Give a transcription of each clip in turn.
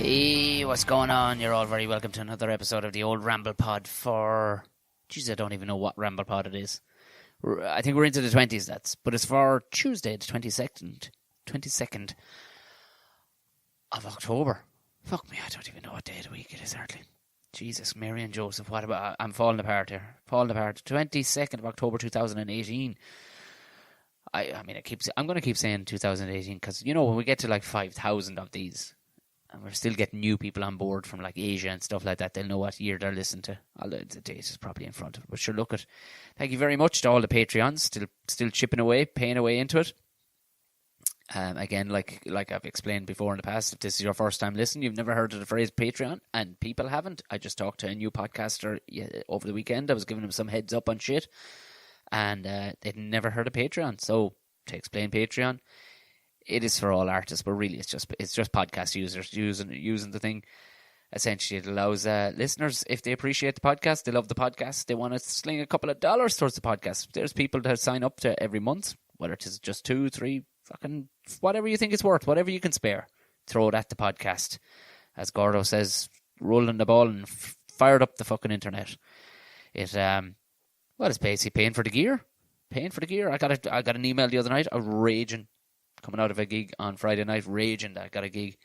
Hey, what's going on? You're all very welcome to another episode of the old Ramble Pod for... Jeez, I don't even know what Ramble Pod it is. I think we're into the 20s, but it's for Tuesday, the 22nd of October. Fuck me, I don't even know what day of the week it is, hardly. Jesus, Mary and Joseph, what about... I'm falling apart here. 22nd of October 2018. I'm going to keep saying 2018 because, you know, when we get to like 5,000 of these... and we're still getting new people on board from like Asia and stuff like that, they'll know what year they're listening to. Although the date is probably in front of it. But sure, look at. Thank you very much to all the Patreons still chipping away, paying away into it. Again, like I've explained before in the past, if this is your first time listening, you've never heard of the phrase Patreon, and people haven't. I just talked to a new podcaster over the weekend. I was giving him some heads up on shit, and they'd never heard of Patreon. So to explain Patreon, it is for all artists, but really it's just podcast users using the thing. Essentially, it allows listeners, if they appreciate the podcast, they love the podcast, they want to sling a couple of dollars towards the podcast. There's people that sign up to every month, whether it is just 2, 3, fucking whatever you think it's worth, whatever you can spare, throw it at the podcast. As Gordo says, rolling the ball and fired up the fucking internet. It's basically paying for the gear. I got an email the other night, raging. Coming out of a gig on Friday night, raging that I got a gig.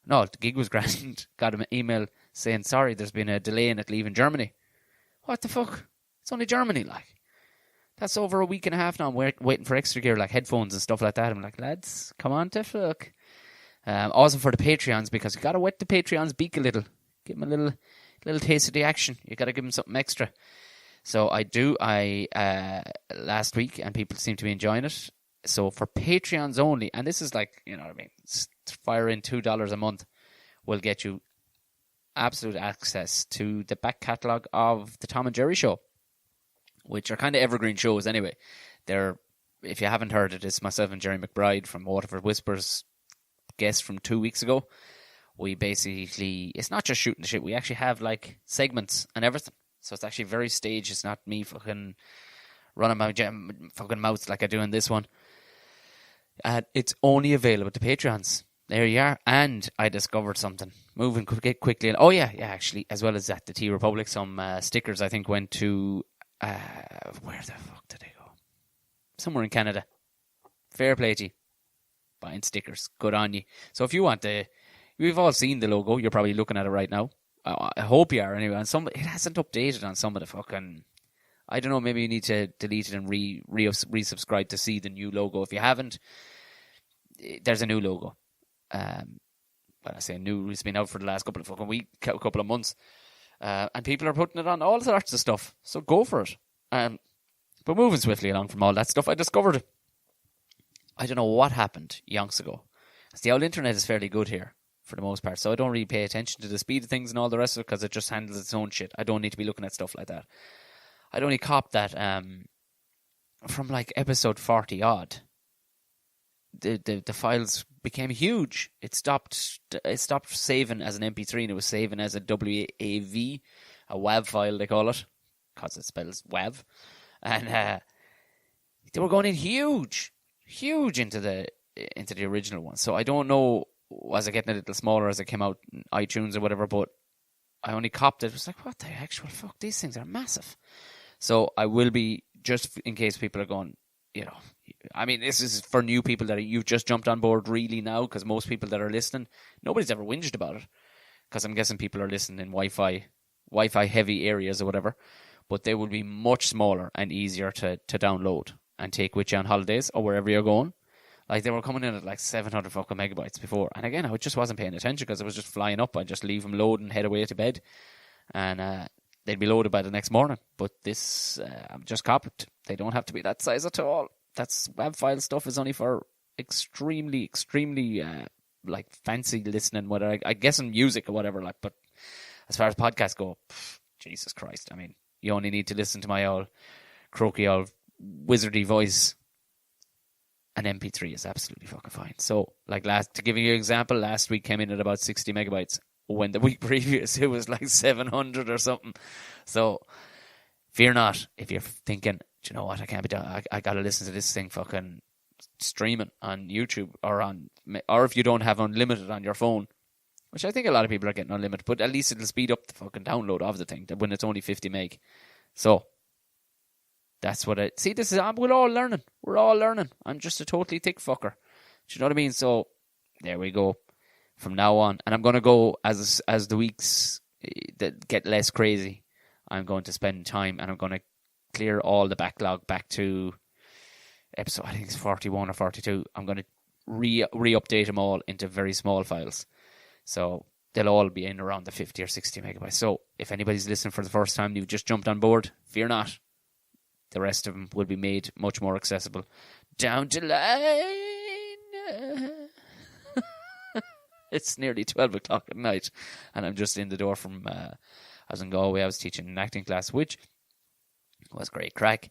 No, the gig was grand. Got an email saying, sorry, there's been a delay in it leaving Germany. What the fuck? It's only Germany, like. That's over a week and a half now. I'm waiting for extra gear, like headphones and stuff like that. I'm like, lads, come on to fuck. Also for the Patreons, because you got to wet the Patreons' beak a little. Give them a little taste of the action. You got to give them something extra. So I last week, and people seem to be enjoying it. So for Patreons only, and this is like, you know what I mean, fire in $2 a month will get you absolute access to the back catalogue of the Tom and Jerry Show, which are kind of evergreen shows anyway. They're, if you haven't heard it, it's myself and Jerry McBride from Waterford Whispers, guest from 2 weeks ago. We basically, it's not just shooting the shit, we actually have like segments and everything. So it's actually very staged. It's not me fucking running my fucking mouth like I do in this one. It's only available to Patreons. There you are. And I discovered something. Moving quickly. Oh, yeah, actually, as well as that, the Tea Republic, some stickers I think went to... where the fuck did they go? Somewhere in Canada. Fair play to you. Buying stickers. Good on you. So if you want to... We've all seen the logo. You're probably looking at it right now. I hope you are anyway. And it hasn't updated on some of the fucking... I don't know, maybe you need to delete it and resubscribe to see the new logo. If you haven't, there's a new logo. When I say new, it's been out for the last couple of months. And people are putting it on all sorts of stuff. So go for it. But moving swiftly along from all that stuff, I discovered, I don't know what happened yonks ago. The old internet is fairly good here for the most part, so I don't really pay attention to the speed of things and all the rest of it because it just handles its own shit. I don't need to be looking at stuff like that. I'd only copped that from like episode 40 odd. The files became huge. It stopped saving as an MP3 and it was saving as a WAV, a WAV file they call it, because it spells WAV. And they were going in huge into the original one. So I don't know, was it getting a little smaller as it came out in iTunes or whatever, but I only copped it. It was like, what the actual fuck? These things are massive. So I will be, just in case people are going, you know, I mean, this is for new people that you've just jumped on board really now, because most people that are listening, nobody's ever whinged about it, because I'm guessing people are listening in Wi-Fi heavy areas or whatever, but they will be much smaller and easier to download and take with you on holidays or wherever you're going. Like, they were coming in at like 700 fucking megabytes before, and again, I just wasn't paying attention because it was just flying up. I just leave them load and head away to bed, and they'd be loaded by the next morning. But this, I'm just copied. They don't have to be that size at all. That's WAV file stuff is only for extremely like fancy listening, whether I guess in music or whatever. Like, but as far as podcasts go, Jesus Christ! I mean, you only need to listen to my old croaky old wizardy voice. An MP3 is absolutely fucking fine. So, like to give you an example, last week came in at about 60 megabytes. When the week previous it was like 700 or something. So, fear not if you're thinking, do you know what, I can't be done. I got to listen to this thing fucking streaming on YouTube or if you don't have unlimited on your phone, which I think a lot of people are getting unlimited, but at least it'll speed up the fucking download of the thing when it's only 50 meg. So, that's what see, we're all learning. We're all learning. I'm just a totally thick fucker. Do you know what I mean? So, there we go. From now on. And I'm going to go, as the weeks that get less crazy, I'm going to spend time and I'm going to clear all the backlog back to episode, I think it's 41 or 42. I'm going to re-update them all into very small files. So they'll all be in around the 50 or 60 megabytes. So if anybody's listening for the first time, you've just jumped on board, fear not. The rest of them will be made much more accessible down the line. It's nearly 12 o'clock at night, and I'm just in the door from, I was in Galway, I was teaching an acting class, which was great crack.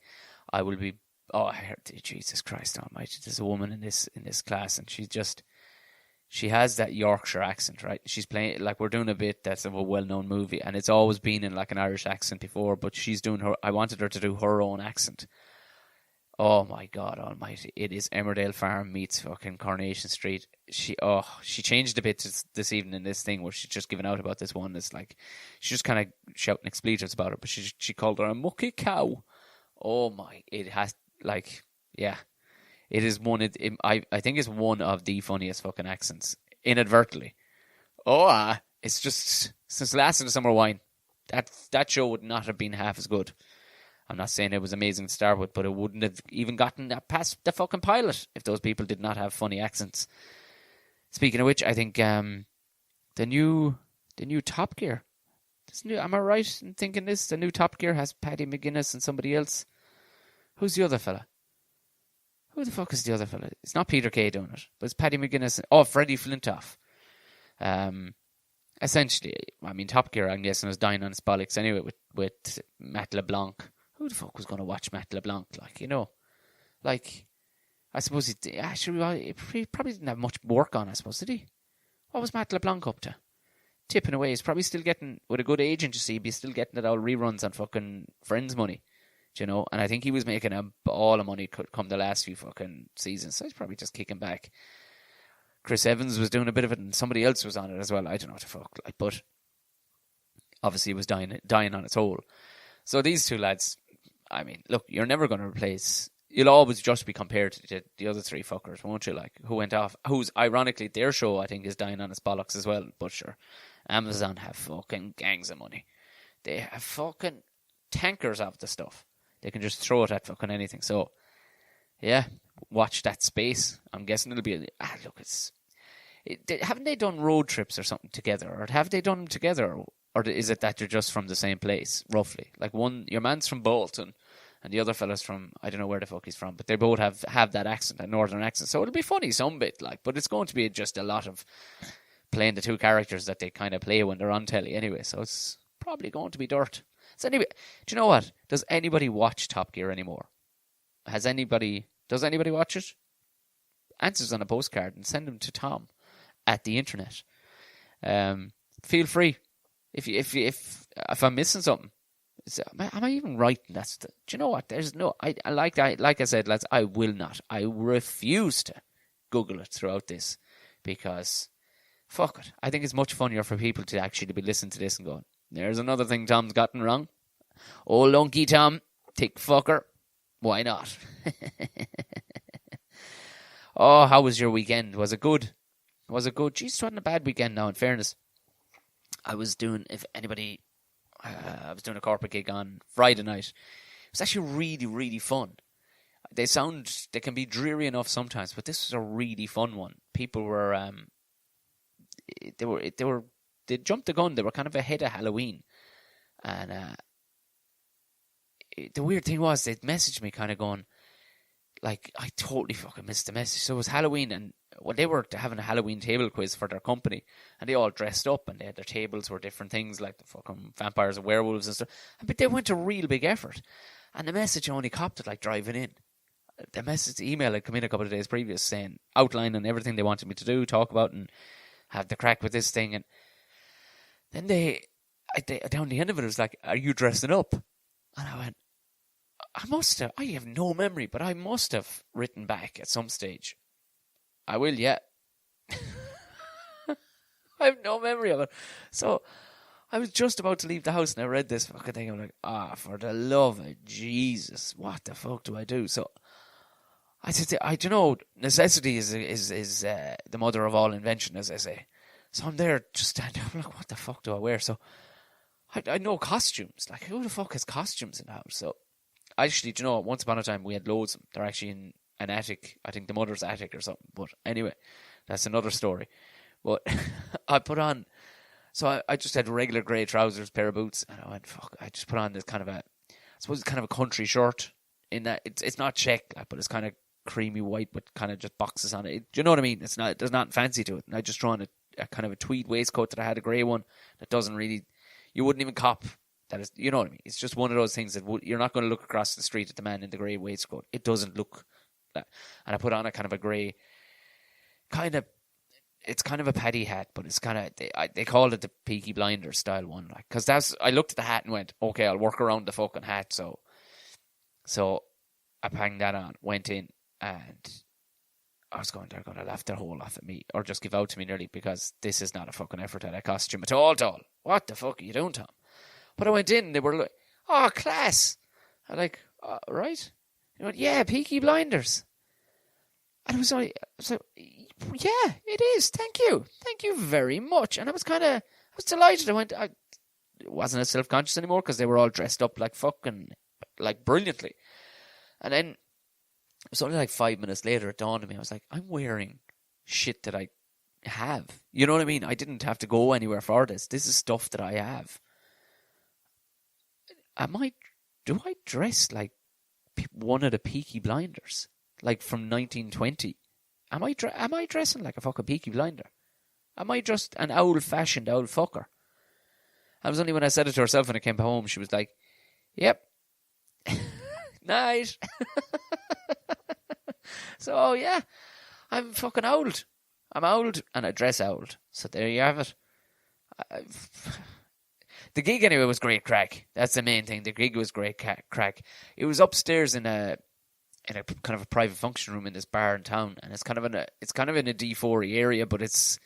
I will be, I heard, Jesus Christ almighty, there's a woman in this class, and she has that Yorkshire accent, right? She's playing, like, we're doing a bit that's of a well-known movie, and it's always been in, like, an Irish accent before, but I wanted her to do her own accent. Oh my God almighty. It is Emmerdale Farm meets fucking Coronation Street. She changed a bit this evening in this thing where she's just giving out about this one. It's like, she's just kind of shouting expletives about it, but she called her a mucky cow. Oh my, it has, like, yeah. It is I think it's one of the funniest fucking accents, inadvertently. It's just, since Last of the Summer Wine, that show would not have been half as good. I'm not saying it was amazing to start with, but it wouldn't have even gotten that past the fucking pilot if those people did not have funny accents. Speaking of which, I think the new Top Gear. Am I right in thinking this? The new Top Gear has Paddy McGuinness and somebody else. Who's the other fella? Who the fuck is the other fella? It's not Peter Kay doing it, but it's Paddy McGuinness. Oh, Freddie Flintoff. Essentially, I mean, Top Gear, I'm guessing, was dying on its bollocks anyway with Matt LeBlanc. Who the fuck was going to watch Matt LeBlanc? Like, you know, like, I suppose he probably didn't have much work on, I suppose, did he? What was Matt LeBlanc up to? Tipping away. He's probably still getting, with a good agent, you see, he'd be still getting it all reruns on fucking Friends money, do you know? And I think he was making a ball of money come the last few fucking seasons, so he's probably just kicking back. Chris Evans was doing a bit of it, and somebody else was on it as well. I don't know what the fuck, like, but obviously it was dying on its hole. So these two lads, I mean, look, you're never going to replace. You'll always just be compared to the other three fuckers, won't you? Like, who went off? Who's, ironically, their show, I think, is dying on its bollocks as well. But sure, Amazon have fucking gangs of money. They have fucking tankers of the stuff. They can just throw it at fucking anything. So, yeah, watch that space. I'm guessing it'll be. Haven't they done road trips or something together? Or have they done them together? Or is it that you're just from the same place, roughly? Like, your man's from Bolton, and the other fella's from, I don't know where the fuck he's from, but they both have that accent, that northern accent. So it'll be funny some bit, like, but it's going to be just a lot of playing the two characters that they kind of play when they're on telly anyway. So it's probably going to be dirt. So anyway, do you know what? Does anybody watch Top Gear anymore? Does anybody watch it? Answers on a postcard and send them to Tom at the internet. Feel free. If I'm missing something, am I even right? Do you know what? There's no. Like I said, lads, I will not. I refuse to Google it throughout this because fuck it. I think it's much funnier for people to actually be listening to this and going, "There's another thing Tom's gotten wrong." Oh, lunky Tom, thick fucker. Why not? Oh, how was your weekend? Was it good? Jeez, it wasn't a bad weekend now, in fairness. I was doing a corporate gig on Friday night. It was actually really, really fun. They can be dreary enough sometimes, but this was a really fun one. People were, they jumped the gun. They were kind of ahead of Halloween. And the weird thing was, they messaged me kind of going, like, I totally fucking missed the message. So it was Halloween, and they were having a Halloween table quiz for their company, and they all dressed up, and their tables were different things, like the fucking vampires and werewolves and stuff. But they went to real big effort, and the message only copped it, like, driving in. The email had come in a couple of days previous saying, outlining everything they wanted me to do, talk about, and have the crack with this thing. And then they down the end of it, it was like, "Are you dressing up?" And I went, I have no memory, but I must have written back at some stage, "I will, yeah." I have no memory of it. So I was just about to leave the house and I read this fucking thing. I'm like, for the love of Jesus, what the fuck do I do? So I said, I don't know, necessity is the mother of all invention, as I say. So I'm there just standing, I'm like, what the fuck do I wear? So I know costumes. Like, who the fuck has costumes in the house? So actually, do you know, once upon a time we had loads of them. They're actually in an attic, I think the mother's attic or something. But anyway, that's another story. But I put on, so I just had regular grey trousers, pair of boots, and I went, fuck, I just put on this kind of I suppose it's kind of a country shirt in that, it's not check, like, but it's kind of creamy white with kind of just boxes on it. Do you know what I mean? It's not, there's nothing fancy to it. And I just throw on a kind of a tweed waistcoat that I had, a grey one, that doesn't really, you wouldn't even cop. That is, you know what I mean? It's just one of those things that you're not going to look across the street at the man in the grey waistcoat. It doesn't look that. And I put on a kind of a grey, it's kind of a paddy hat, but it's kind of, they called it the Peaky Blinders style one. Like, because I looked at the hat and went, okay, I'll work around the fucking hat. So I banged that on, went in, and I was going, they're going to laugh their whole laugh at me, or just give out to me nearly, because this is not a fucking effort at a costume at all. What the fuck are you doing, Tom? But I went in and they were like, oh, class. I'm like, right? They went, yeah, Peaky Blinders. And I was like, yeah, it is. Thank you. Thank you very much. And I was delighted. I wasn't as self-conscious anymore because they were all dressed up like fucking, like brilliantly. And then it was only like 5 minutes later it dawned on me. I was like, I'm wearing shit that I have. You know what I mean? I didn't have to go anywhere for this. This is stuff that I have. Do I dress like one of the Peaky Blinders? Like from 1920? Am I dressing like a fucking Peaky Blinder? Am I just an old-fashioned old fucker? It was only when I said it to herself when I came home, she was like, yep. Nice. So, yeah, I'm fucking old. I'm old and I dress old. So there you have it. The gig anyway was great crack. That's the main thing. The gig was great crack. It was upstairs in a kind of a private function room in this bar in town, and it's kind of in a D4 area, but it's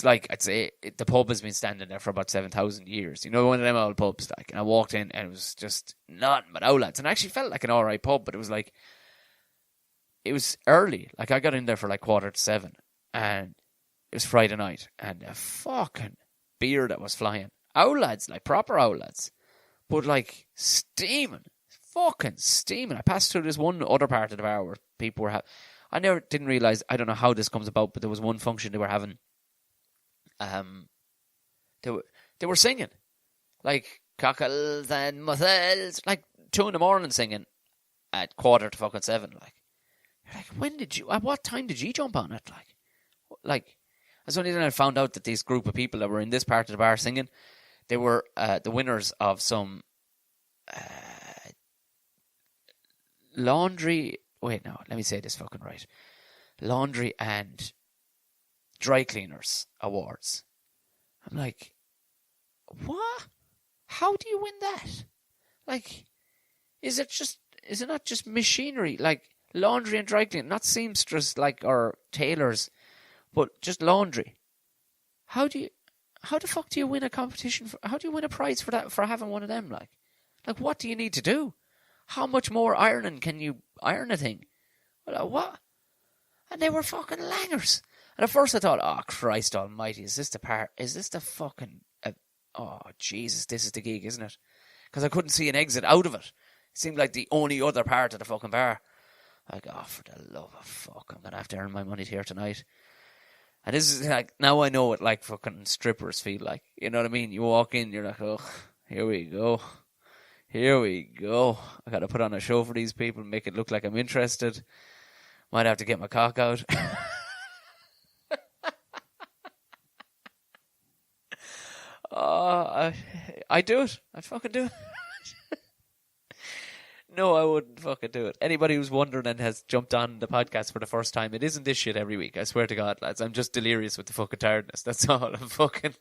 like, I'd say the pub has been standing there for about 7,000 years. You know, one of them old pubs, like. And I walked in and it was just nothing but old lads, and I actually felt like an alright pub, but it was like, it was early. Like, I got in there for like 6:45, and it was Friday night, and a fucking beer that was flying. Old lads, like proper old lads, but like steaming, fucking steaming. I passed through this one other part of the bar where people were I didn't realise, I don't know how this comes about, but there was one function they were having. They were singing like cockles and mussels, like 2 a.m. singing at 7:15. Like, at what time did you jump on it? Like, it's only then I found out that this group of people that were in this part of the bar singing, they were the winners of some laundry and dry cleaners awards. I'm like, what? How do you win that? Like, is it not just machinery, like laundry and dry cleaning, not seamstress, like, or tailors, but just laundry? How the fuck do you win a competition how do you win a prize for that, for having one of them? Like, what do you need to do? How much more ironing can you iron a thing? What? And they were fucking langers. And at first I thought, oh, Christ almighty, is this the fucking, oh, Jesus, this is the gig, isn't it? Because I couldn't see an exit out of it. It seemed like the only other part of the fucking bar. Like, oh, for the love of fuck, I'm going to have to earn my money here tonight. And this is like, now I know what like fucking strippers feel like. You know what I mean? You walk in, you're like, oh, here we go. I got to put on a show for these people, make it look like I'm interested. Might have to get my cock out. Oh, I do it. I fucking do it. No, I wouldn't fucking do it. Anybody who's wondering and has jumped on the podcast for the first time, it isn't this shit every week. I swear to God, lads. I'm just delirious with the fucking tiredness. That's all. I'm fucking.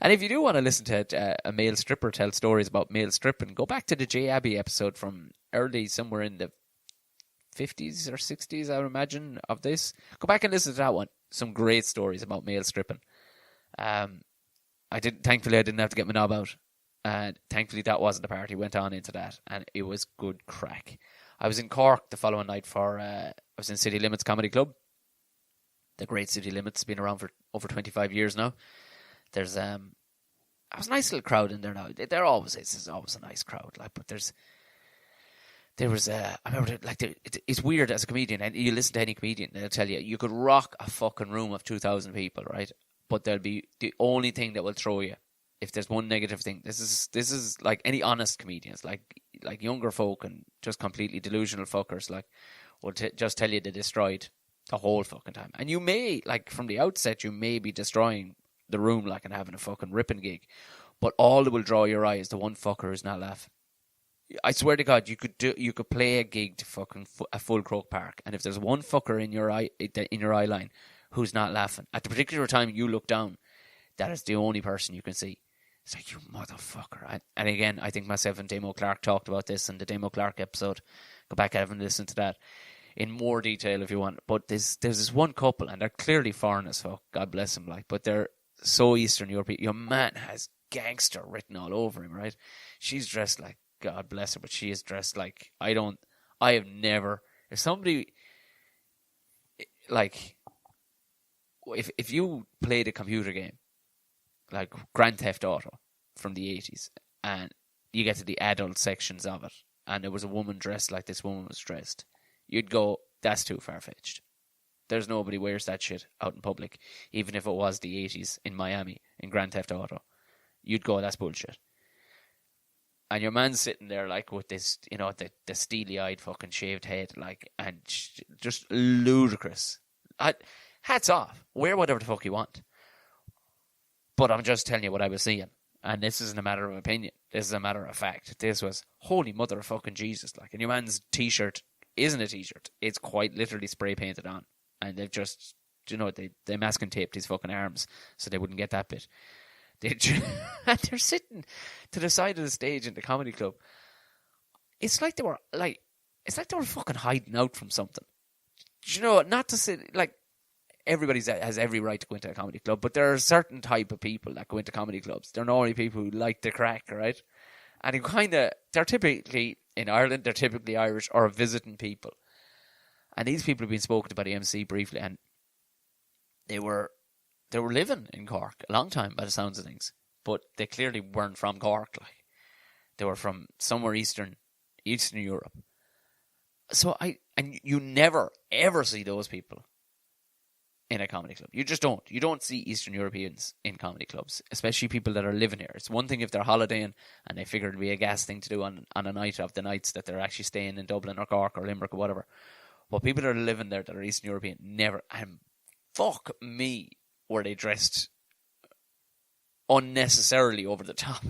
And if you do want to listen to a male stripper tell stories about male stripping, go back to the J. Abbey episode from early, somewhere in the 50s or 60s, I would imagine, of this. Go back and listen to that one. Some great stories about male stripping. Thankfully, I didn't have to get my knob out. And thankfully, that wasn't the party. Went on into that, and it was good crack. I was in Cork the following night I was in City Limits Comedy Club. The great City Limits, been around for over 25 years now. There's I was a nice little crowd in there now. There always is. There's always a nice crowd, like, but there was I remember, like, it's weird as a comedian, and you listen to any comedian, they'll tell you you could rock a fucking room of 2,000 people, right? But there'll be the only thing that will throw you if there's one negative thing. This is like any honest comedians, like younger folk and just completely delusional fuckers, like, will just tell you they destroyed the whole fucking time. And you may, like, from the outset, you may be destroying the room, like, and having a fucking ripping gig, but all that will draw your eye is the one fucker who's not laughing. I swear to God, you could play a gig to fucking a full Croke Park, and if there's one fucker in your eye line who's not laughing at the particular time you look down, that is the only person you can see. It's like, you motherfucker. And again, I think myself and Damo Clark talked about this in the Damo Clark episode. Go back and listen to that in more detail if you want. But there's this one couple, and they're clearly foreign as fuck. God bless them, like, but they're so Eastern European. Your man has gangster written all over him, right? She's dressed like, God bless her, but she is dressed like, I have never, if somebody, like, if you played a computer game like Grand Theft Auto from the 80s, and you get to the adult sections of it, and there was a woman dressed like this woman was dressed, you'd go, that's too far-fetched. There's nobody wears that shit out in public, even if it was the 80s in Miami in Grand Theft Auto. You'd go, that's bullshit. And your man's sitting there, like, with this, you know, the steely-eyed fucking shaved head, like, and just ludicrous. Hats off. Wear whatever the fuck you want. But I'm just telling you what I was seeing. And this isn't a matter of opinion. This is a matter of fact. This was, holy mother of fucking Jesus, like. And your man's T-shirt isn't a T-shirt. It's quite literally spray painted on. And they've just, you know, they masking taped his fucking arms so they wouldn't get that bit. And they're sitting to the side of the stage in the comedy club. It's like they were fucking hiding out from something. You know, not to say, like, everybody has every right to go into a comedy club, but there are a certain type of people that go into comedy clubs. They're normally people who like the crack, right? And they're typically, in Ireland, they're typically Irish or visiting people. And these people have been spoken to by the MC briefly, and they were living in Cork a long time by the sounds of things, but they clearly weren't from Cork. Like, they were from somewhere Eastern Europe. So you never ever see those people in a comedy club. You just don't. You don't see Eastern Europeans in comedy clubs, especially people that are living here. It's one thing if they're holidaying and they figure it'd be a gas thing to do on a night of the nights that they're actually staying in Dublin or Cork or Limerick or whatever. But people that are living there that are Eastern European, never. And fuck me, were they dressed unnecessarily over the top.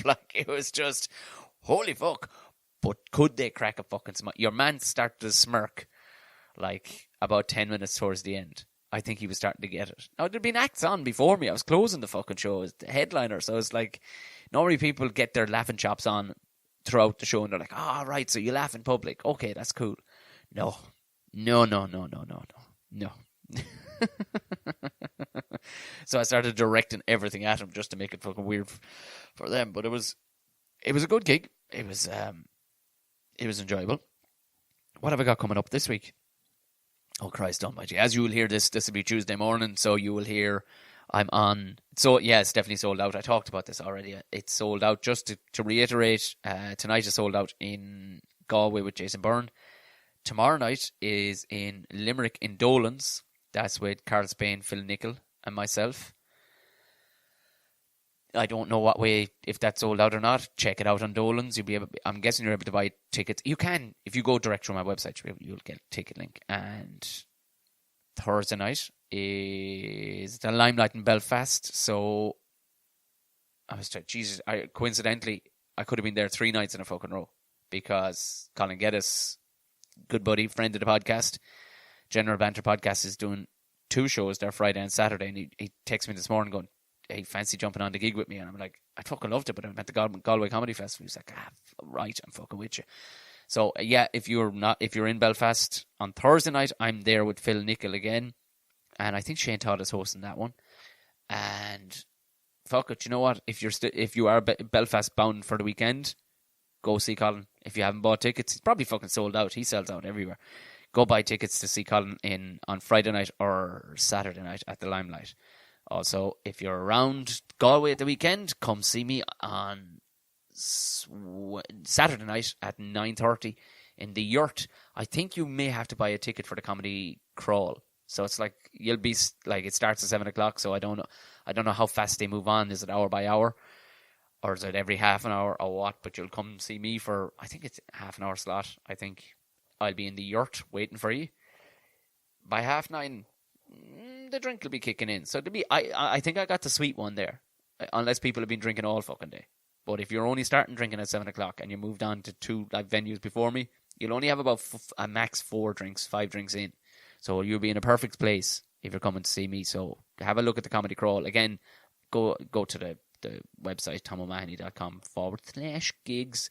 Like, it was just, holy fuck. But could they crack a fucking smile? Your man started to smirk, like, about 10 minutes towards the end. I think he was starting to get it. Now, there'd been acts on before me. I was closing the fucking show as the headliner. So it's like, normally people get their laughing chops on throughout the show and they're like, oh, right, so you laugh in public. Okay, that's cool. No. So I started directing everything at him just to make it fucking weird for them. But it was a good gig. It was enjoyable. What have I got coming up this week? Oh, Christ almighty. As you will hear this will be Tuesday morning, so you will hear I'm on. So, yeah, it's definitely sold out. I talked about this already. It's sold out. Just to reiterate, tonight is sold out in Galway with Jason Byrne. Tomorrow night is in Limerick in Dolan's. That's with Carl Spain, Phil Nickel, and myself. I don't know what way, if that's sold out or not. Check it out on Dolan's. I'm guessing you're able to buy tickets. You can, if you go direct through my website, you'll get a ticket link. And Thursday night is the Limelight in Belfast. So coincidentally, I could have been there 3 nights in a fucking row because Colin Geddes, good buddy, friend of the podcast, General Banter Podcast, is doing 2 shows there Friday and Saturday. And he texted me this morning going, hey, fancy jumping on the gig with me? And I'm like, I'd fucking loved it, but I'm at the Galway Comedy Festival. He's like, right, I'm fucking with you. So yeah, if you're in Belfast on Thursday night, I'm there with Phil Nichol again, and I think Shane Todd is hosting that one. And fuck it, you know what? If you are Belfast bound for the weekend, go see Colin. If you haven't bought tickets, he's probably fucking sold out. He sells out everywhere. Go buy tickets to see Colin on Friday night or Saturday night at the Limelight. Also, if you're around Galway at the weekend, come see me on Saturday night at 9:30 in the Yurt. I think you may have to buy a ticket for the comedy crawl. So it's like you'll be like it starts at 7 o'clock. So I don't know how fast they move on. Is it hour by hour, or is it every half an hour or what? But you'll come see me for, I think it's a half an hour slot. I think I'll be in the Yurt waiting for you. By 9:30, the drink will be kicking in. So I think I got the sweet one there, unless people have been drinking all fucking day. But if you're only starting drinking at 7 o'clock and you moved on to 2 like venues before me, you'll only have about a max 5 drinks in. So you'll be in a perfect place if you're coming to see me. So have a look at the Comedy Crawl. Again, go to the website, tomomahony.com/gigs,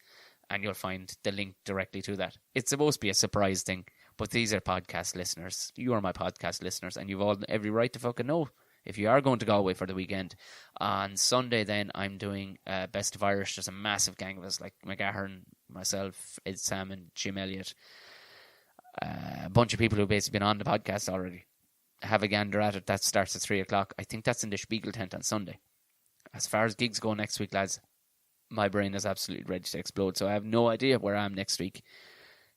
and you'll find the link directly to that. It's supposed to be a surprise thing, but these are podcast listeners. You are my podcast listeners, and you've all every right to fucking know if you are going to Galway for the weekend. On Sunday, then, I'm doing Best of Irish. There's a massive gang of us, like McGahern, myself, Ed Sam, and Jim Elliott. A bunch of people who've basically been on the podcast already. Have a gander at it. That starts at 3 o'clock. I think that's in the Spiegel tent on Sunday. As far as gigs go next week, lads, my brain is absolutely ready to explode. So I have no idea where I am next week.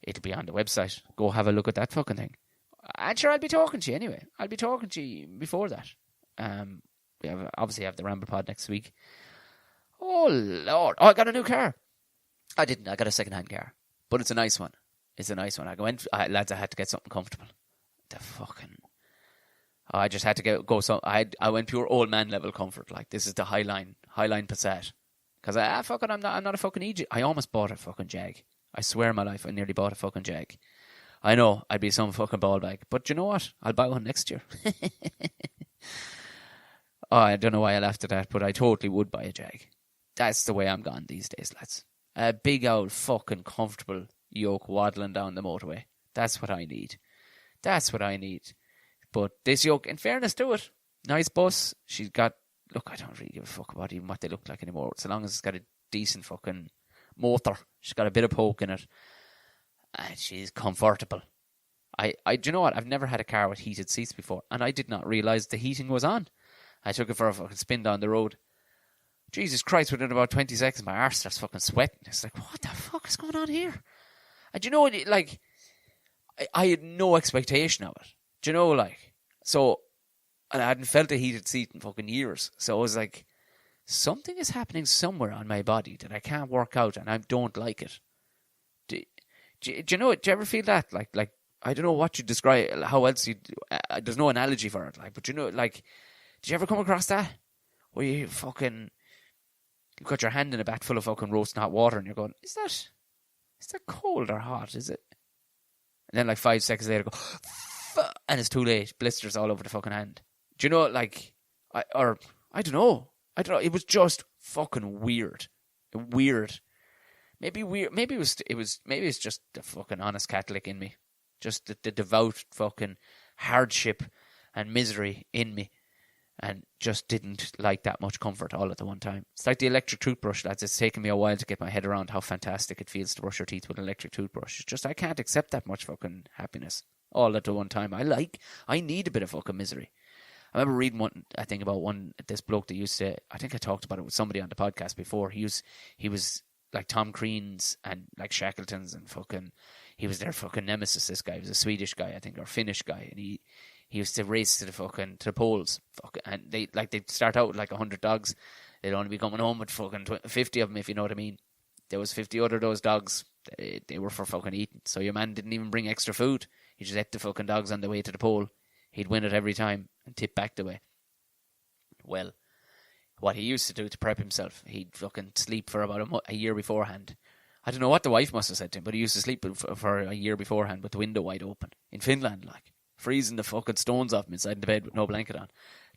It'll be on the website. Go have a look at that fucking thing. And sure, I'll be talking to you anyway. I'll be talking to you before that. We obviously have the Ramble Pod next week. Oh, Lord. Oh, I got a new car. I didn't. I got a second-hand car. But it's a nice one. Lads, I had to get something comfortable. I just had to go. I went pure old man level comfort. Like, this is the Highline Passat. Because I'm not a fucking idiot. I almost bought a fucking Jag. I swear on my life, I nearly bought a fucking Jag. I know, I'd be some fucking ball bag. But you know what? I'll buy one next year. Oh, I don't know why I laughed at that, but I totally would buy a Jag. That's the way I'm gone these days, lads. A big old fucking comfortable yoke waddling down the motorway. That's what I need. But this yoke, in fairness to it, nice bus. She's got, look, I don't really give a fuck about even what they look like anymore. So long as it's got a decent fucking motor. She's got a bit of poke in it. And she's comfortable. Do you know what? I've never had a car with heated seats before. And I did not realise the heating was on. I took it for a fucking spin down the road. Jesus Christ, within about 20 seconds, my arse starts fucking sweating. It's like, what the fuck is going on here? And do you know what, like, I had no expectation of it. Do you know, like, so, and I hadn't felt a heated seat in fucking years. So I was like, something is happening somewhere on my body that I can't work out and I don't like it. Do you know, do you ever feel that? Like, I don't know what you describe, how else you, there's no analogy for it, like, but you know, like, did you ever come across that? Where you've got your hand in a vat full of fucking roasting hot water and you're going, is that cold or hot, is it? And then like 5 seconds later, go, and it's too late, blisters all over the fucking hand. Do you know, like, I don't know, it was just fucking weird. Maybe it's just the fucking honest Catholic in me. Just the devout fucking hardship and misery in me. And just didn't like that much comfort all at the one time. It's like the electric toothbrush, lads. It's taken me a while to get my head around how fantastic it feels to brush your teeth with an electric toothbrush. It's just I can't accept that much fucking happiness all at the one time. I need a bit of fucking misery. I remember reading this bloke that used to, I think I talked about it with somebody on the podcast before. He was like Tom Crean's and like Shackleton's and fucking, he was their fucking nemesis, this guy. He was a Swedish guy, I think, or Finnish guy. And he used to race to the poles. And they'd start out with like 100 dogs. They'd only be coming home with fucking 50 of them, if you know what I mean. There was 50 other those dogs. They were for fucking eating. So your man didn't even bring extra food. He just ate the fucking dogs on the way to the pole. He'd win it every time and tip back the way. Well, what he used to do to prep himself, he'd fucking sleep for about a year beforehand. I don't know what the wife must have said to him, but he used to sleep for a year beforehand with the window wide open. In Finland, like, freezing the fucking stones off him inside the bed with no blanket on.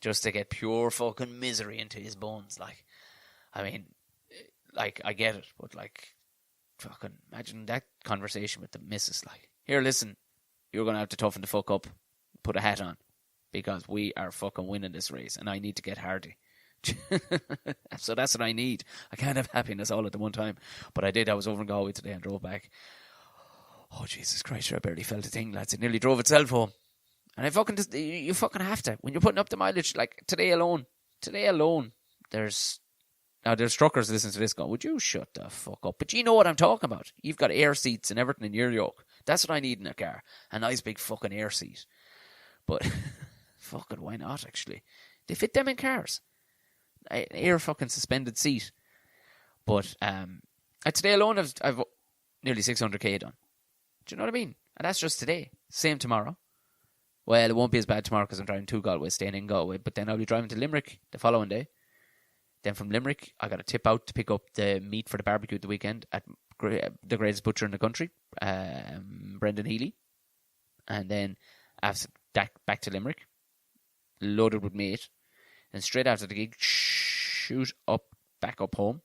Just to get pure fucking misery into his bones. Like, I mean, like, I get it, but like, fucking imagine that conversation with the missus. Like, here, listen, you're going to have to toughen the fuck up, put a hat on, because we are fucking winning this race, and I need to get hardy. So that's what I need. I can't have happiness all at the one time. But I did. I was over in Galway today and drove back. Oh, Jesus Christ, I barely felt a thing, lads. It nearly drove itself home. And you fucking have to. When you're putting up the mileage, like today alone, there's truckers listening to this going, would you shut the fuck up? But you know what I'm talking about. You've got air seats and everything in your yoke. That's what I need in a car. A nice big fucking air seat. But fucking why not, actually? They fit them in cars. An air fucking suspended seat. But today alone, I've nearly 600k done. Do you know what I mean? And that's just today. Same tomorrow. Well, it won't be as bad tomorrow because I'm driving to Galway, staying in Galway. But then I'll be driving to Limerick the following day. Then from Limerick, I got to tip out to pick up the meat for the barbecue the weekend at the greatest butcher in the country, Brendan Healy. And then after that, back to Limerick, loaded with meat. And straight after the gig, shoot back up home.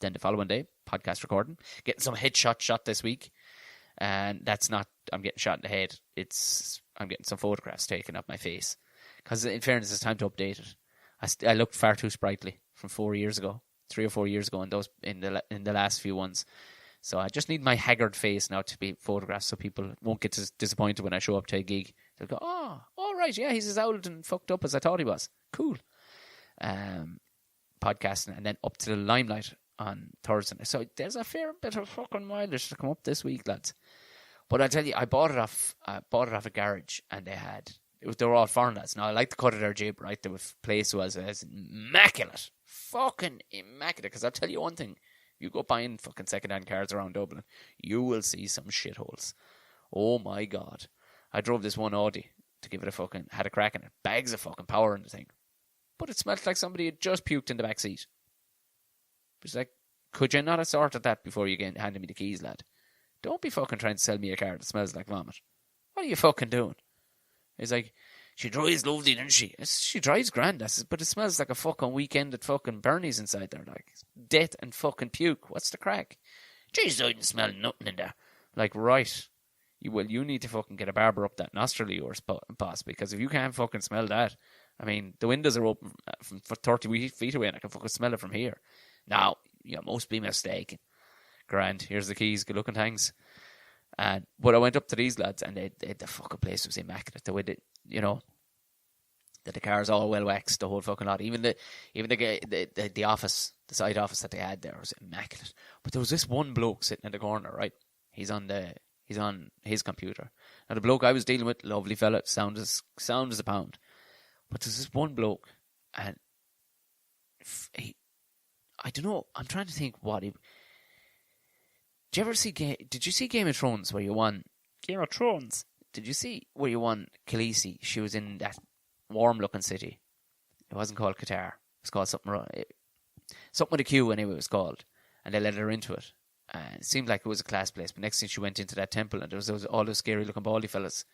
Then the following day, podcast recording. Getting some headshot shot this week. And that's not, I'm getting shot in the head. I'm getting some photographs taken of my face. Because in fairness, it's time to update it. I looked far too sprightly from 3 or 4 years ago, and those in the last few ones. So I just need my haggard face now to be photographed, so people won't get disappointed when I show up to a gig. They'll go, oh, all right, yeah, he's as old and fucked up as I thought he was. Cool. Podcasting, and then up to the Limelight on Thursday. So there's a fair bit of fucking mileage to come up this week, lads. But I tell you, I bought it off a garage, and they were all foreign lads. Now I like the cut of their jib, right? The place was immaculate, fucking immaculate. Because I'll tell you one thing: you go buying fucking second-hand cars around Dublin, you will see some shitholes. Oh my god! I drove this one Audi to give it had a crack in it, bags of fucking power in the thing, but it smelled like somebody had just puked in the back seat. It's like, could you not have sorted that before you handed me the keys, lad? Don't be fucking trying to sell me a car that smells like vomit. What are you fucking doing? He's like, she drives lovely, doesn't she? She drives grand, but it smells like a fucking weekend at fucking Bernie's inside there. Like, death and fucking puke. What's the crack? Jesus, I didn't smell nothing in there. Like, right. You need to fucking get a barber up that nostril of yours, boss, because if you can't fucking smell that, I mean, the windows are open for 30 feet away and I can fucking smell it from here. Now, you must be mistaken. Grand, here's the keys, good looking things. But I went up to these lads and the fucking place was immaculate. The way that, that the car's all well waxed, the whole fucking lot. Even the office, the side office that they had there was immaculate. But there was this one bloke sitting in the corner, right? He's on his computer. Now the bloke I was dealing with, lovely fella, sound as a pound. But there's this one bloke, and I don't know. I'm trying to think what he. Did you see Game of Thrones where you won? Game of Thrones. Did you see where you won Khaleesi? She was in that warm-looking city. It wasn't called Qatar. It was called something with a Q anyway. It was called, and they let her into it. And it seemed like it was a class place. But next thing she went into that temple, and there was all those scary-looking baldy fellas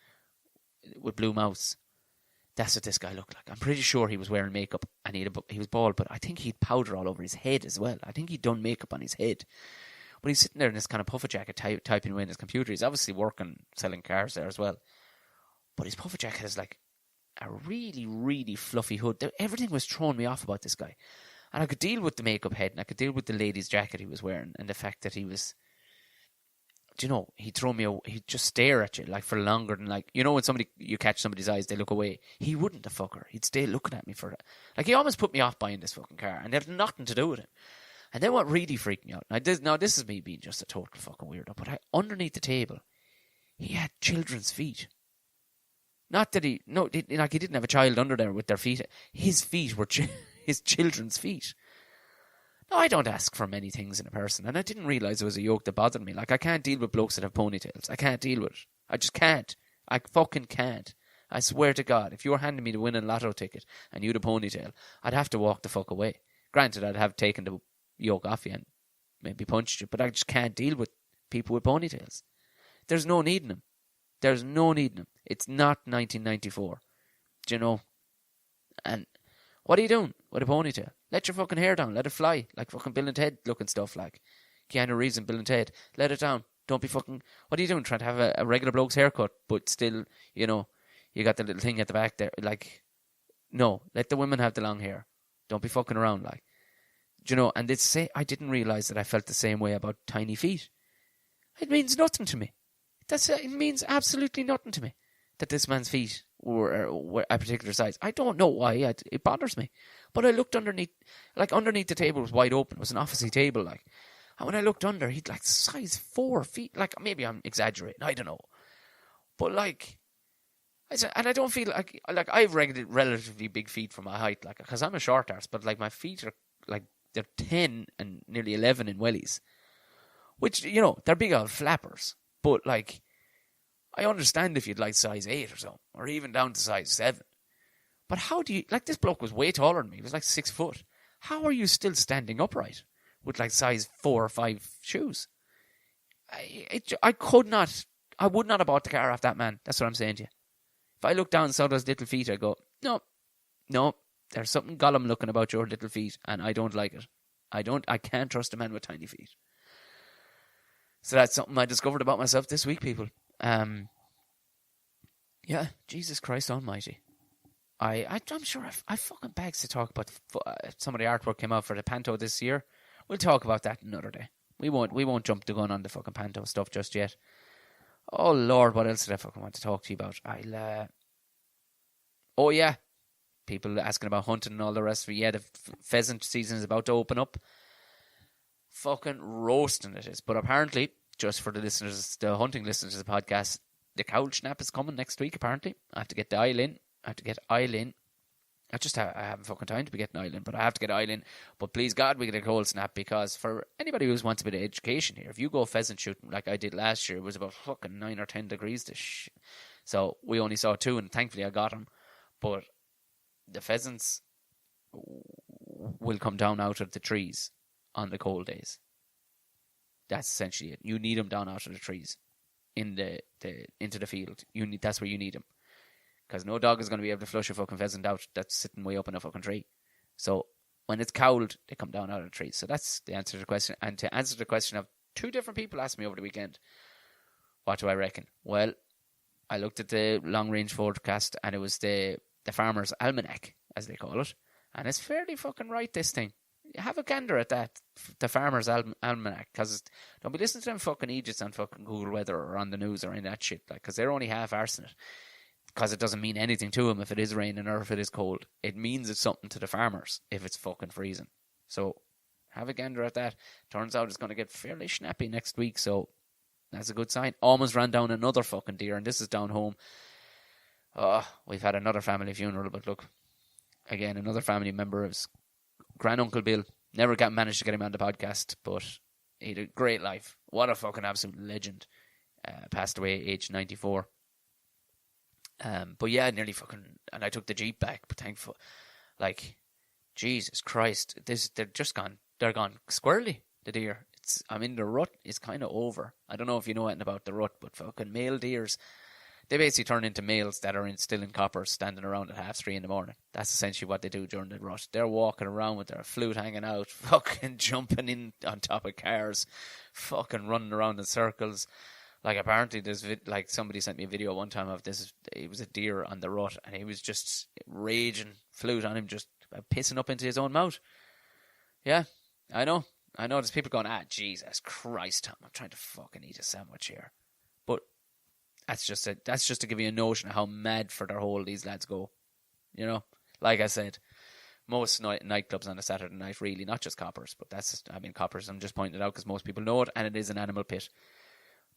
with blue mouths. That's what this guy looked like. I'm pretty sure he was wearing makeup and he was bald, but I think he'd powder all over his head as well. I think he'd done makeup on his head. But he's sitting there in this kind of puffer jacket typing away in his computer. He's obviously working, selling cars there as well. But his puffer jacket is like a really, really fluffy hood. Everything was throwing me off about this guy. And I could deal with the makeup head and I could deal with the lady's jacket he was wearing and the fact that he was... he'd throw me he'd just stare at you like for longer than when you catch somebody's eyes, they look away. He wouldn't, the fucker. He'd stay looking at me for it. Like, he almost put me off buying this fucking car, and it had nothing to do with it. And then what really freaked me out, now this is me being just a total fucking weirdo, but underneath the table, he had children's feet. Not that he didn't have a child under there with their feet. His feet were his children's feet. No, I don't ask for many things in a person, and I didn't realise it was a yoke that bothered me. Like, I can't deal with blokes that have ponytails. I can't deal with it. I just can't. I fucking can't. I swear to God, if you were handing me the winning lotto ticket and you had a ponytail, I'd have to walk the fuck away. Granted, I'd have taken the yoke off you and maybe punched you, but I just can't deal with people with ponytails. There's no need in them. There's no need in them. It's not 1994. Do you know? And what are you doing with a ponytail? Let your fucking hair down. Let it fly. Like fucking Bill and Ted looking stuff like. Keanu Reeves and Bill and Ted. Let it down. Don't be fucking... What are you doing? Trying to have a regular bloke's haircut, but still, you know, you got the little thing at the back there. Like, no, let the women have the long hair. Don't be fucking around, like. Do you know, and I didn't realise that I felt the same way about tiny feet. It means nothing to me. It means absolutely nothing to me that this man's feet were a particular size. I don't know why. It bothers me. But I looked underneath the table was wide open. It was an officey table, like. And when I looked under, he'd like size 4 feet. Like, maybe I'm exaggerating. I don't know. But like, and I don't feel like I've relatively big feet for my height, like, because I'm a short arse. But like, my feet are like, they're 10 and nearly 11 in wellies, which, you know, they're big old flappers. But like, I understand if you'd like size 8 or so, or even down to size 7. But how do you, like, this bloke was way taller than me. He was like 6 foot. How are you still standing upright with like size 4 or 5 shoes? I would not have bought the car off that man. That's what I'm saying to you. If I look down and saw those little feet, I'd go, no, there's something Gollum looking about your little feet, and I don't like it. I can't trust a man with tiny feet. So that's something I discovered about myself this week, people. Yeah, Jesus Christ Almighty. I'm sure I fucking begs to talk about some of the artwork came out for the Panto this year. We'll talk about that another day. We won't jump the gun on the fucking Panto stuff just yet. Oh Lord, what else did I fucking want to talk to you about? Oh yeah, people asking about hunting and all the rest of it. Yeah, the pheasant season is about to open up. Fucking roasting it is. But apparently, just for the hunting listeners of the podcast, the cowl snap is coming next week, apparently. I have to get the aisle in. I haven't fucking time to be getting aisle in, but I have to get aisle in. But please God, we get a cold snap, because for anybody who wants a bit of education here, if you go pheasant shooting like I did last year, it was about fucking 9 or 10 degrees so we only saw 2, and thankfully I got them. But the pheasants will come down out of the trees on the cold days. That's essentially it. You need them down out of the trees into the field. That's where you need them. Because no dog is going to be able to flush a fucking pheasant out that's sitting way up in a fucking tree. So when it's cowled, they come down out of the tree. So that's the answer to the question. And to answer the question of 2 different people asked me over the weekend, what do I reckon? Well, I looked at the long-range forecast, and it was the Farmer's Almanac, as they call it. And it's fairly fucking right, this thing. Have a gander at that, the Farmer's Almanac. Because don't be listening to them fucking idiots on fucking Google Weather or on the news or any of that shit. Because they're only half-arsing it. Because it doesn't mean anything to them if it is raining or if it is cold. It means it's something to the farmers if it's fucking freezing. So have a gander at that. Turns out it's going to get fairly snappy next week, so that's a good sign. Almost ran down another fucking deer, and this is down home. We've had another family funeral, but look, again, another family member of Granduncle Bill. Never managed to get him on the podcast, but he had a great life. What a fucking absolute legend. Passed away at age 94. But yeah, nearly fucking, and I took the Jeep back, but thankful, like, Jesus Christ, they're gone squirrely, the deer. The rut is kind of over. I don't know if you know anything about the rut, but fucking male deers, they basically turn into males that are still in coppers, standing around at 3:30 in the morning. That's essentially what they do during the rut. They're walking around with their flute hanging out, fucking jumping in on top of cars, fucking running around in circles. Like, apparently, somebody sent me a video one time of this. It was a deer on the rut, and he was just raging, flute on him, just pissing up into his own mouth. Yeah, I know. There's people going, Jesus Christ, Tom, I'm trying to fucking eat a sandwich here. But that's just to give you a notion of how mad for their hole these lads go. You know, like I said, most nightclubs on a Saturday night, really, not just coppers, but coppers, I'm just pointing it out because most people know it, and it is an animal pit.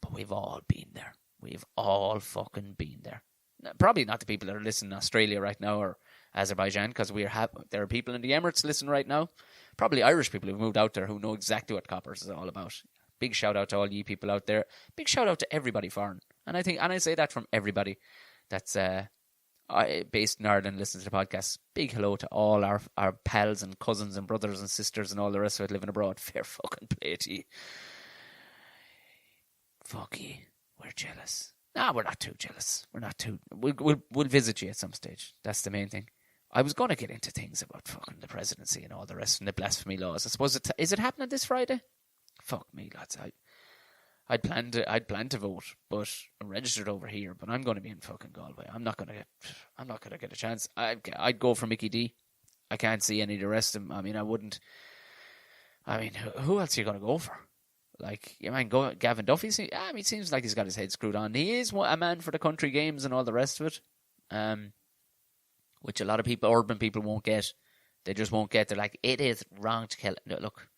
But we've all been there. We've all fucking been there. Probably not the people that are listening in Australia right now or Azerbaijan, because there are people in the Emirates listening right now. Probably Irish people who've moved out there who know exactly what coppers is all about. Big shout out to all you people out there. Big shout out to everybody foreign. And I say that from everybody that's based in Ireland, listens to the podcast. Big hello to all our pals and cousins and brothers and sisters and all the rest of it living abroad. Fair fucking play to you. Fuck you. We're jealous. Nah, we're not too jealous. We're not too... We'll visit you at some stage. That's the main thing. I was going to get into things about fucking the presidency and all the rest and the blasphemy laws. I suppose is it happening this Friday? fuck me, lads. I'd planned to vote, but I'm registered over here. But I'm going to be in fucking Galway. I'm not gonna get a chance. I'd go for Mickey D. I can't see any of the rest of them. I mean, I wouldn't. I mean, who else are you going to go for? Like, you mind go Gavin Duffy? He seems like he's got his head screwed on. He is a man for the country games and all the rest of it, which a lot of people, urban people, won't get. They just won't get. They're like, it is wrong to kill. No, look,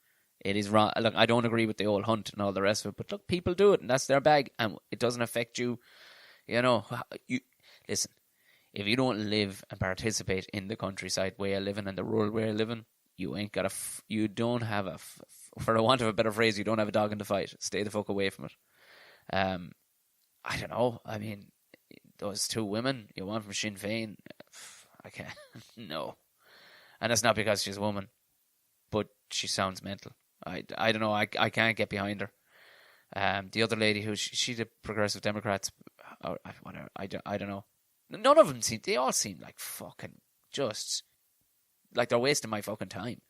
it is wrong. Look, I don't agree with the old hunt and all the rest of it, but look, people do it, and that's their bag, and it doesn't affect you. You know, you listen. If you don't live and participate in the countryside way of living and the rural way of living, you ain't got you don't have for the want of a better phrase, you don't have a dog in the fight. Stay the fuck away from it. I don't know. I mean, those two women, you want from Sinn Féin, I can't. No. And it's not because she's a woman, but she sounds mental. I don't know. I can't get behind her. The other lady, she's a Progressive Democrats, or whatever. I don't know. None of them they all seem like fucking just, like they're wasting my fucking time.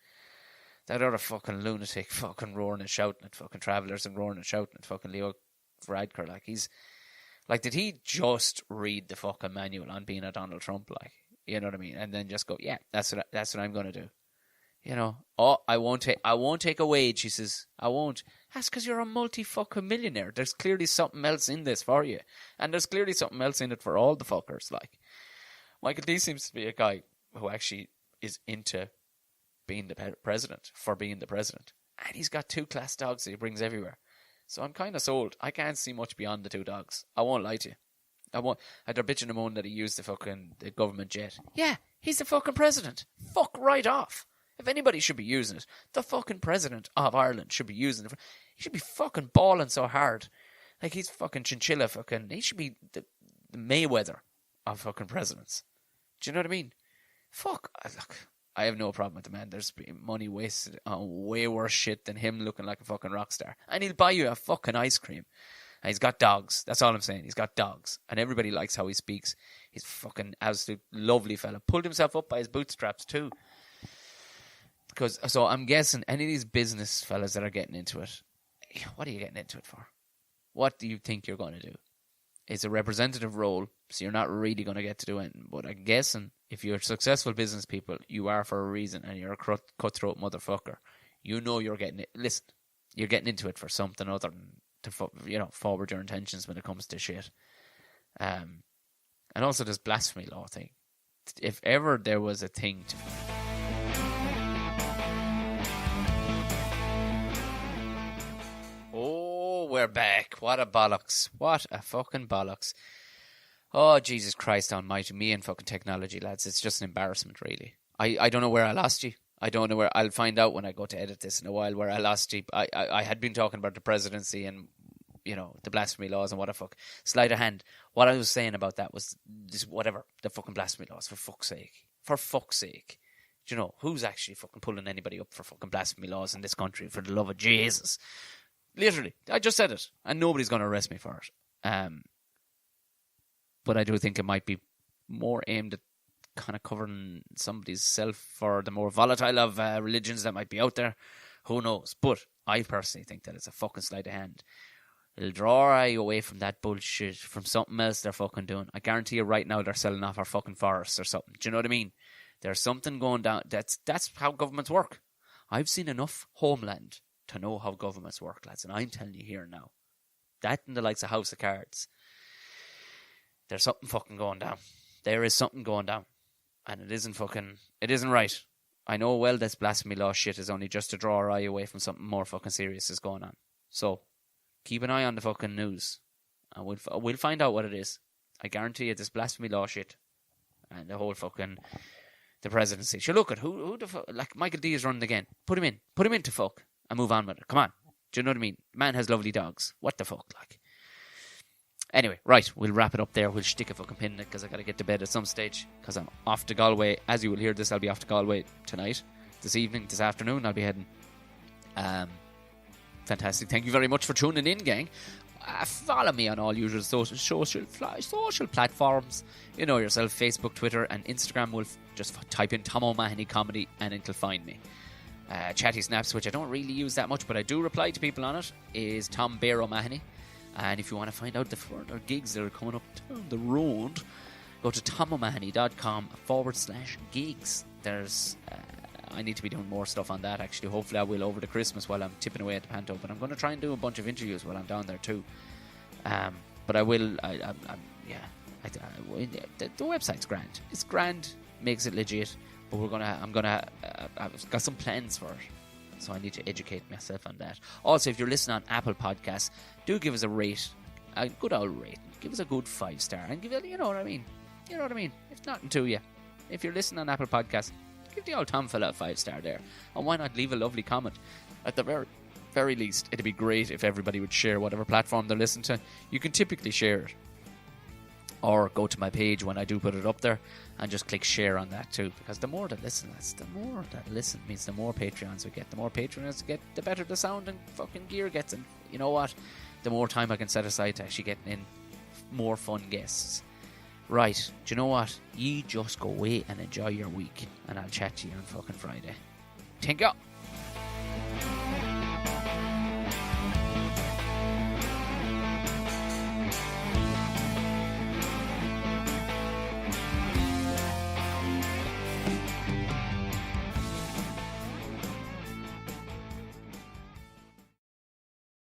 That other fucking lunatic fucking roaring and shouting at fucking Travellers and roaring and shouting at fucking Leo Varadkar. Like, he's, like, did he just read the fucking manual on being a Donald Trump? Like, you know what I mean? And then just go, yeah, that's what I'm going to do. You know, I won't take a wage, he says. I won't. That's because you're a multi-fucking millionaire. There's clearly something else in this for you. And there's clearly something else in it for all the fuckers. Like, Michael D seems to be a guy who actually is into being the president, for being the president. And he's got 2 class dogs that he brings everywhere. So I'm kind of sold. I can't see much beyond the 2 dogs. I won't lie to you. They're bitching and moaning that he used the government jet. Yeah, he's the fucking president. Fuck right off. If anybody should be using it, the fucking president of Ireland should be using it. He should be fucking balling so hard. Like, he's fucking chinchilla fucking... He should be the Mayweather of fucking presidents. Do you know what I mean? Fuck. Look, I have no problem with the man. There's been money wasted on way worse shit than him looking like a fucking rock star. And he'll buy you a fucking ice cream. And he's got dogs. That's all I'm saying. He's got dogs. And everybody likes how he speaks. He's fucking absolute lovely fella. Pulled himself up by his bootstraps too. So I'm guessing any of these business fellas that are getting into it, what are you getting into it for? What do you think you're going to do? It's a representative role, so you're not really going to get to do anything. But I'm guessing if you're successful business people, you are for a reason, and you're a cutthroat motherfucker. You know you're getting it. Listen, you're getting into it for something other than to forward your intentions when it comes to shit. And also this blasphemy law thing. If ever there was a thing to... We're back. What a bollocks. What a fucking bollocks. Oh, Jesus Christ almighty. Me and fucking technology, lads. It's just an embarrassment, really. I don't know where I lost you. I don't know where... I'll find out when I go to edit this in a while where I lost you. I had been talking about the presidency and, you know, the blasphemy laws and what a fuck. Sleight of hand. What I was saying about that was just whatever. The fucking blasphemy laws, for fuck's sake. For fuck's sake. Do you know, who's actually fucking pulling anybody up for fucking blasphemy laws in this country, for the love of Jesus? Literally, I just said it, and nobody's going to arrest me for it. But I do think it might be more aimed at kind of covering somebody's self for the more volatile of religions that might be out there. Who knows? But I personally think that it's a fucking sleight of hand. It'll draw our eye away from that bullshit, from something else they're fucking doing. I guarantee you right now they're selling off our fucking forests or something. Do you know what I mean? There's something going down. That's how governments work. I've seen enough Homeland to know how governments work, lads, and I'm telling you here now, that and the likes of House of Cards, there's something fucking going down. There is something going down, and it isn't right. I know well this blasphemy law shit is only just to draw our eye away from something more fucking serious is going on. So keep an eye on the fucking news, and we'll find out what it is. I guarantee you, this blasphemy law shit and the whole fucking the presidency. Sure, look at who the fuck, like Michael D is running again. Put him in to fuck. And move on with it. Come on. Do you know what I mean? Man has lovely dogs. What the fuck, like? Anyway, right. We'll wrap it up there. We'll stick a fucking pin in it because I got to get to bed at some stage because I'm off to Galway. As you will hear this, I'll be off to Galway tonight, this evening, this afternoon. I'll be heading. Fantastic. Thank you very much for tuning in, gang. Follow me on all usual social platforms. You know yourself, Facebook, Twitter, and Instagram. Just type in Tom O'Mahony Comedy and it'll find me. Chatty Snaps, which I don't really use that much, but I do reply to people on it, is Tom Bear O'Mahony. And if you want to find out the further gigs that are coming up down the road, go to tomomahony.com/gigs. There's... I need to be doing more stuff on that, actually. Hopefully I will over the Christmas while I'm tipping away at the Panto. But I'm going to try and do a bunch of interviews while I'm down there too. But I will... the website's grand. It's grand, makes it legit. But I've got some plans for it. So I need to educate myself on that. Also, if you're listening on Apple Podcasts, do give us a rate. A good old rate. Give us a good 5-star. And give it, you know what I mean. You know what I mean. It's nothing to you. If you're listening on Apple Podcasts, give the old Tom fella a 5-star there. And why not leave a lovely comment? At the very least, it'd be great if everybody would share whatever platform they're listening to. You can typically share it. Or go to my page when I do put it up there and just click share on that too. Because the more that listen, means the more Patreons we get. The more Patreons we get, the better the sound and fucking gear gets. And you know what? The more time I can set aside to actually getting in more fun guests. Right, do you know what? You just go away and enjoy your week. And I'll chat to you on fucking Friday. Thank you.